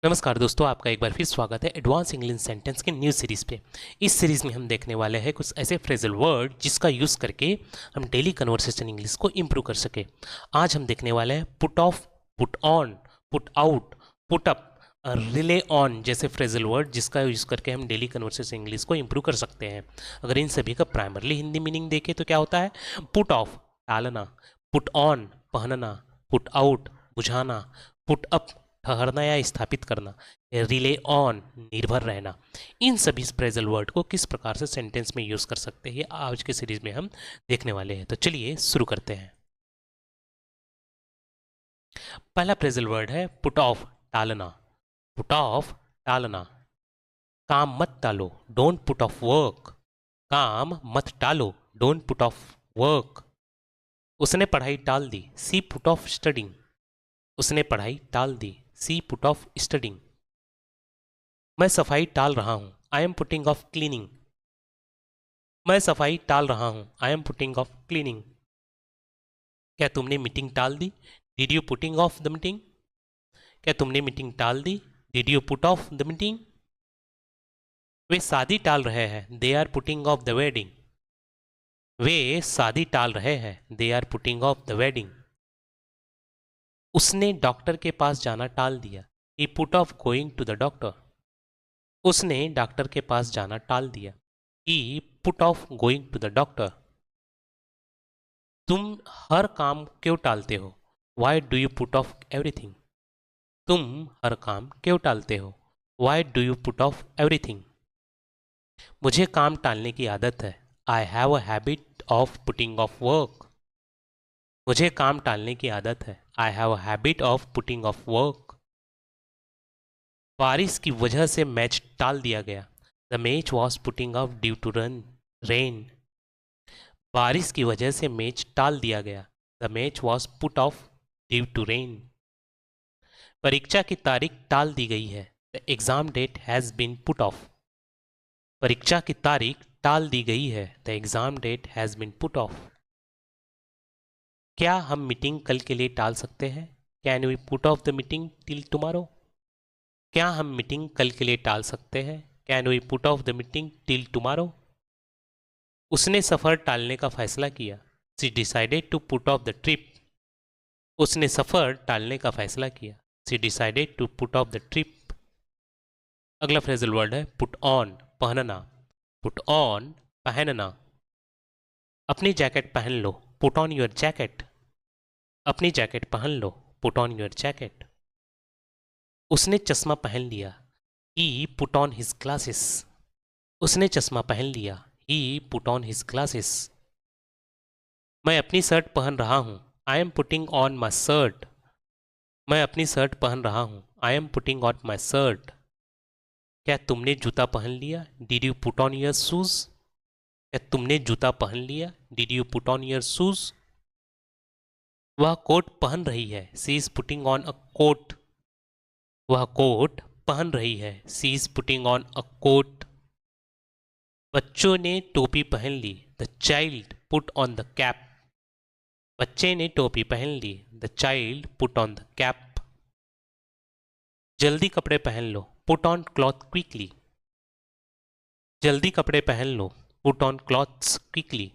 नमस्कार दोस्तों, आपका एक बार फिर स्वागत है एडवांस इंग्लिश सेंटेंस के न्यू सीरीज़ पे। इस सीरीज़ में हम देखने वाले हैं कुछ ऐसे फ्रेजल वर्ड जिसका यूज़ करके हम डेली कन्वर्सेशन इंग्लिश को इम्प्रूव कर सके। आज हम देखने वाले हैं put off, put on, put out, put up, relay on जैसे फ्रेजल वर्ड जिसका यूज़ करके हम डेली कन्वर्सेशन इंग्लिश को इम्प्रूव कर सकते हैं। अगर इन सभी का प्राइमरली हिंदी मीनिंग देखें तो क्या होता है? पुट ऑफ टालना, पुट ऑन पहनना, पुट आउट बुझाना, पुट अप ठहरना या स्थापित करना, रिले ऑन निर्भर रहना। इन सभी फ्रेजल वर्ड को किस प्रकार से सेंटेंस में यूज कर सकते हैं, ये आज के सीरीज में हम देखने वाले हैं। तो चलिए शुरू करते हैं। पहला फ्रेजल वर्ड है पुट ऑफ टालना। पुट ऑफ टालना, काम मत टालो, डोंट पुट ऑफ वर्क। काम मत टालो, डोंट पुट ऑफ वर्क। उसने पढ़ाई टाल दी, सी पुट ऑफ स्टडिंग। उसने पढ़ाई टाल दी, सी पुट ऑफ स्टडिंग। मैं सफाई टाल रहा हूं, आई एम पुटिंग ऑफ क्लीनिंग। मैं सफाई टाल रहा हूं, आई एम पुटिंग ऑफ क्लीनिंग। क्या तुमने मीटिंग टाल दी, did you putting off the meeting. क्या तुमने मीटिंग टाल दी, did you put off the meeting. वे शादी टाल रहे हैं, they are putting off the wedding. वे शादी टाल रहे हैं, they are putting off the wedding. उसने डॉक्टर के पास जाना टाल दिया, he put off going to the doctor. उसने डॉक्टर के पास जाना टाल दिया, he put off going to the doctor. तुम हर काम क्यों टालते हो, why do you put off everything. तुम हर काम क्यों टालते हो, why do you put off everything. मुझे काम टालने की आदत है, I have a habit of putting off work. मुझे काम टालने की आदत है, I have a habit of putting off work. बारिश की वजह से मैच टाल दिया गया, the match was putting off due to rain. बारिश की वजह से मैच टाल दिया गया, the match was put off due to rain. परीक्षा की तारीख टाल दी गई है, the exam date has been put off. परीक्षा की तारीख टाल दी गई है, the exam date has been put off. क्या हम मीटिंग कल के लिए टाल सकते हैं, can we put off the meeting till tomorrow. क्या हम मीटिंग कल के लिए टाल सकते हैं, can we put off the meeting till tomorrow. उसने सफ़र टालने का फैसला किया, she decided to put off the trip. उसने सफ़र टालने का फैसला किया, she decided to put off the trip. अगला फ्रेजल वर्ड है पुट ऑन पहनना। पुट ऑन पहनना, अपनी जैकेट पहन लो, पुट ऑन योर जैकेट। अपनी जैकेट पहन लो, पुट ऑन योर जैकेट। उसने चश्मा पहन लिया, he put on his glasses. उसने चश्मा पहन लिया, he put on his glasses. मैं अपनी शर्ट पहन रहा हूँ, I am putting on my shirt. मैं अपनी शर्ट पहन रहा हूँ, I am putting on my shirt. क्या तुमने जूता पहन लिया, did you put on your shoes. क्या तुमने जूता पहन लिया, did you put on your shoes. वह कोट पहन रही है, she is putting on a coat. वह कोट पहन रही है, she is putting on a coat. बच्चों ने टोपी पहन ली, the child put on the cap. बच्चे ने टोपी पहन ली, the child put on the cap. जल्दी कपड़े पहन लो, पुट ऑन क्लॉथ क्विकली। जल्दी कपड़े पहन लो, पुट ऑन क्लॉथ्स क्विकली।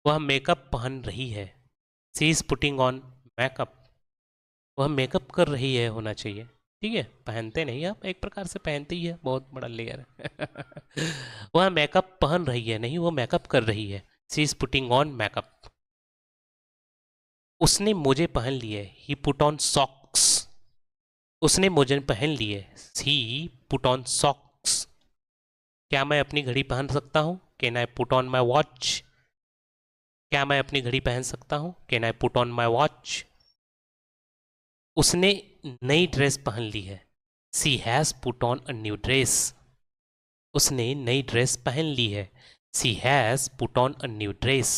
वह मेकअप पहन रही है, she is putting on makeup. वह मेकअप कर रही है होना चाहिए, ठीक है, पहनते नहीं, आप एक प्रकार से पहनते ही है, बहुत बड़ा लेयर है। वह मेकअप पहन रही है, नहीं वो मेकअप कर रही है, she is putting on makeup. उसने मोजे पहन लिए, ही पुट ऑन सॉक्स। उसने मोजे पहन लिए, ही पुट ऑन सॉक्स। क्या मैं अपनी घड़ी पहन सकता हूँ, can I put on my watch. क्या मैं अपनी घड़ी पहन सकता हूँ, can I put on my watch. उसने नई ड्रेस पहन ली है, she has put on a new dress. उसने नई ड्रेस पहन ली है, she has put on a new dress.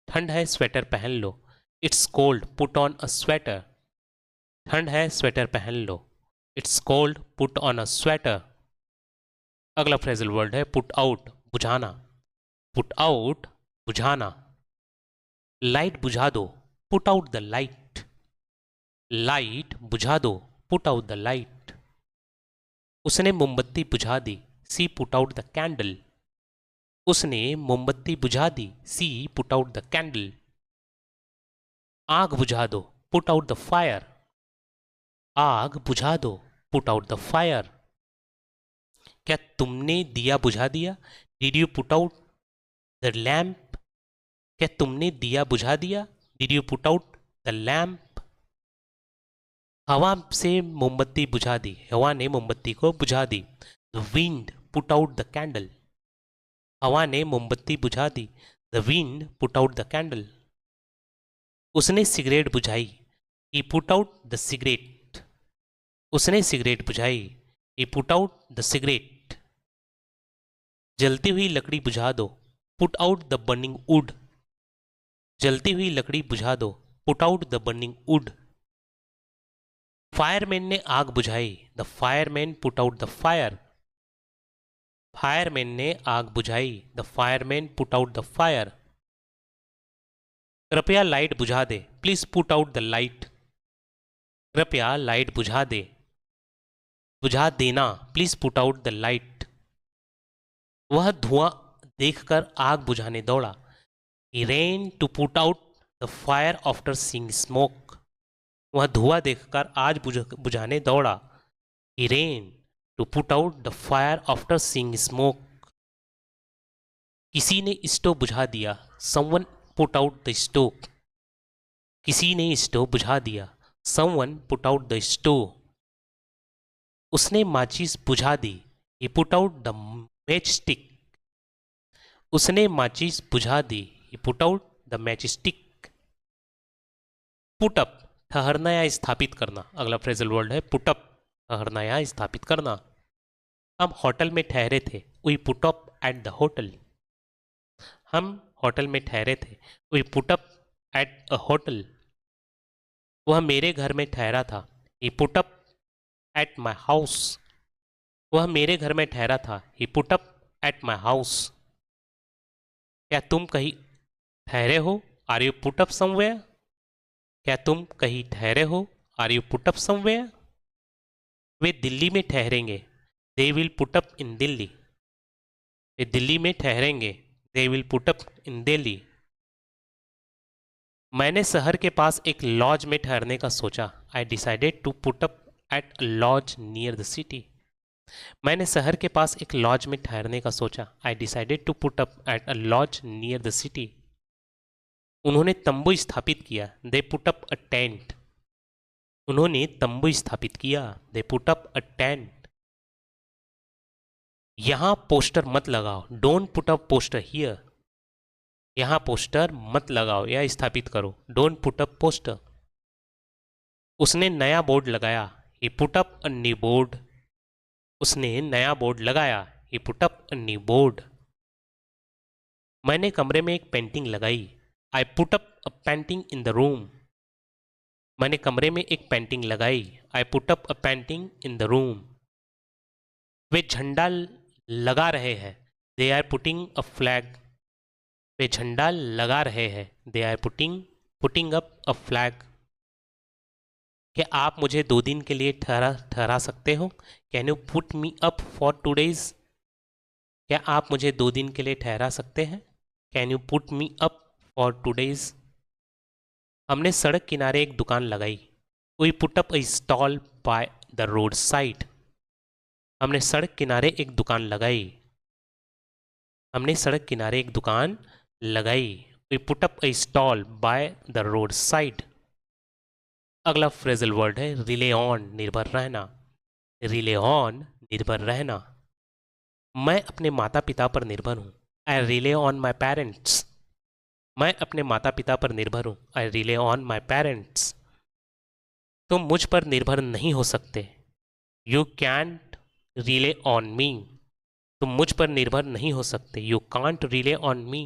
ठंड है स्वेटर पहन लो, it's cold put on a sweater. ठंड है स्वेटर पहन लो, it's cold put on a sweater. अगला फ्रेजल वर्ड है पुट आउट बुझाना। पुट आउट बुझाना, लाइट बुझा दो, put out the light. Light बुझा दो, पुट आउट द लाइट। उसने मोमबत्ती बुझा दी। सी पुट आउट द कैंडल। उसने मोमबत्ती बुझा दी। सी पुट आउट द कैंडल। आग बुझा दो। Put out the fire. आग बुझा दो। Put out the fire. क्या तुमने दिया बुझा दिया? Did you put out the lamp? क्या तुमने दिया बुझा दिया? Did you put out the lamp? हवा से मोमबत्ती बुझा दी। हवा ने मोमबत्ती को बुझा दी। The wind put out the candle. हवा ने मोमबत्ती बुझा दी। The wind put out the candle. उसने सिगरेट बुझाई। He put out the cigarette. उसने सिगरेट बुझाई। He put out the cigarette. जलती हुई लकड़ी बुझा दो। Put out the burning wood. जलती हुई लकड़ी बुझा दो। Put out the burning wood. Fireman ने आग बुझाई। The fireman put out the fire. Fireman ने आग बुझाई। The fireman put out the fire. कृपया लाइट बुझा दे। Please put out the light. कृपया लाइट बुझा दे। बुझा देना। Please put out the light. वह धुआं देखकर आग बुझाने दौड़ा। He ran to put out the fire after seeing smoke. वह धुआं देखकर आज बुझाने दौड़ा। He ran to put out the fire after seeing smoke. किसी ने स्टोव बुझा दिया। Someone put out the stove. किसी ने स्टोव बुझा दिया। Someone put out the stove. उसने माचिस बुझा दी। He put out the matchstick. उसने माचिस बुझा दी। He put out the matchstick. Put up ठहरना या स्थापित करना। अगला फ्रेजल वर्ड है पुट अप, ठहरना या स्थापित करना। हम होटल में ठहरे थे। We put up at the hotel. हम होटल में ठहरे थे। We put up at a hotel. वह मेरे घर में ठहरा था। He put up at my house. वह मेरे घर में ठहरा था। He put up at my house. क्या तुम कहीं ठहरे हो? Are you put up somewhere? क्या तुम कहीं ठहरे हो? Are you put up somewhere? वे दिल्ली में ठहरेंगे। They will put up in Delhi. वे दिल्ली में ठहरेंगे। They will put up in Delhi. मैंने शहर के पास एक लॉज में ठहरने का सोचा। I decided to put up at a lodge near the city. मैंने शहर के पास एक लॉज में ठहरने का सोचा। I decided to put up at a lodge near the city. उन्होंने तंबू स्थापित किया। They put up a tent. उन्होंने तंबू स्थापित किया। They put up a tent. यहां पोस्टर मत लगाओ। Don't put up poster here. यहां पोस्टर मत लगाओ या स्थापित करो। Don't put up poster. उसने नया बोर्ड लगाया। He put up a new board. उसने नया बोर्ड लगाया। He put up a new board. मैंने कमरे में एक पेंटिंग लगाई। I put up a painting in the room. मैंने कमरे में एक पेंटिंग लगाई। I put up a painting in the room. वे झंडा लगा रहे हैं। They are putting a flag. वे झंडा लगा रहे हैं। They are putting up a flag. क्या आप मुझे 2 दिन के लिए ठहरा सकते हो? Can you put me up for 2 days? क्या आप मुझे 2 दिन के लिए ठहरा सकते हैं? Can you put me up for 2 days? हमने सड़क किनारे एक दुकान लगाई। We put up a stall by the road side. हमने सड़क किनारे एक दुकान लगाई। हमने सड़क किनारे एक दुकान लगाई। We put up a stall by the road side. अगला फ्रेजल वर्ड है रिले ऑन, निर्भर रहना। रिले ऑन, निर्भर रहना। मैं अपने माता पिता पर निर्भर हूँ। I rely on my parents. मैं अपने माता पिता पर निर्भर हूँ। I rely on my parents. तुम मुझ पर निर्भर नहीं हो सकते। You can't rely on me. तुम मुझ पर निर्भर नहीं हो सकते। You can't rely on me.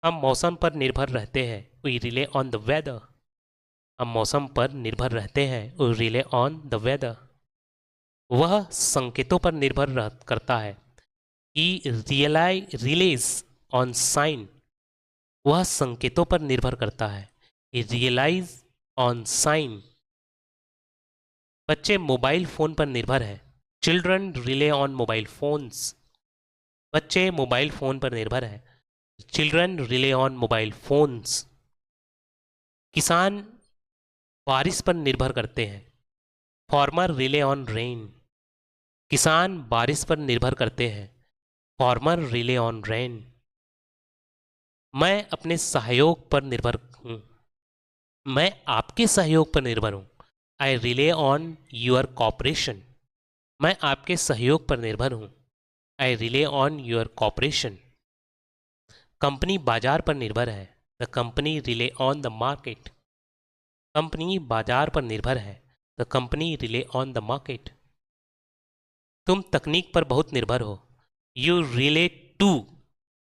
हम मौसम पर निर्भर रहते हैं। We rely on the weather. हम मौसम पर निर्भर रहते हैं। We rely on the weather. वह संकेतों पर निर्भर करता है। ही रिलेज ऑन साइन। वह संकेतों पर निर्भर करता है। ही रियलाइज ऑन साइन। बच्चे मोबाइल फ़ोन पर निर्भर है। Children relay on mobile phones. बच्चे मोबाइल फ़ोन पर निर्भर है। Children relay on mobile phones. किसान बारिश पर निर्भर करते हैं। Farmer relay on rain. किसान बारिश पर निर्भर करते हैं। Farmer relay on rain. मैं अपने सहयोग पर निर्भर हूँ। मैं आपके सहयोग पर निर्भर हूँ। I rely on your cooperation. मैं आपके सहयोग पर निर्भर हूँ। I rely on your cooperation. Company बाजार पर निर्भर है। The company rely on the market. Company बाजार पर निर्भर है। The company rely on the market. तुम तकनीक पर बहुत निर्भर हो। You rely too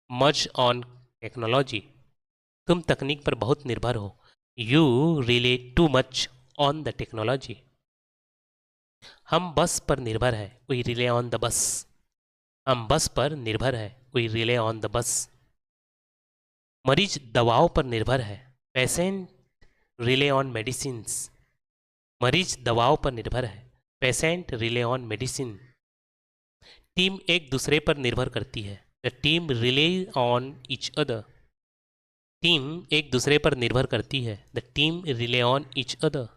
much on technology. तुम तकनीक पर बहुत निर्भर हो। You rely too much on the technology. हम बस पर निर्भर है। We rely on the bus. हम बस पर निर्भर है। We rely on the bus. मरीज दवाओं पर निर्भर है। Patient relay on medicines. मरीज दवाओं पर निर्भर है। Patient relay on medicine. Team एक दूसरे पर निर्भर करती है। The team relay on each other. Team एक दूसरे पर निर्भर करती है। The team relay on each other.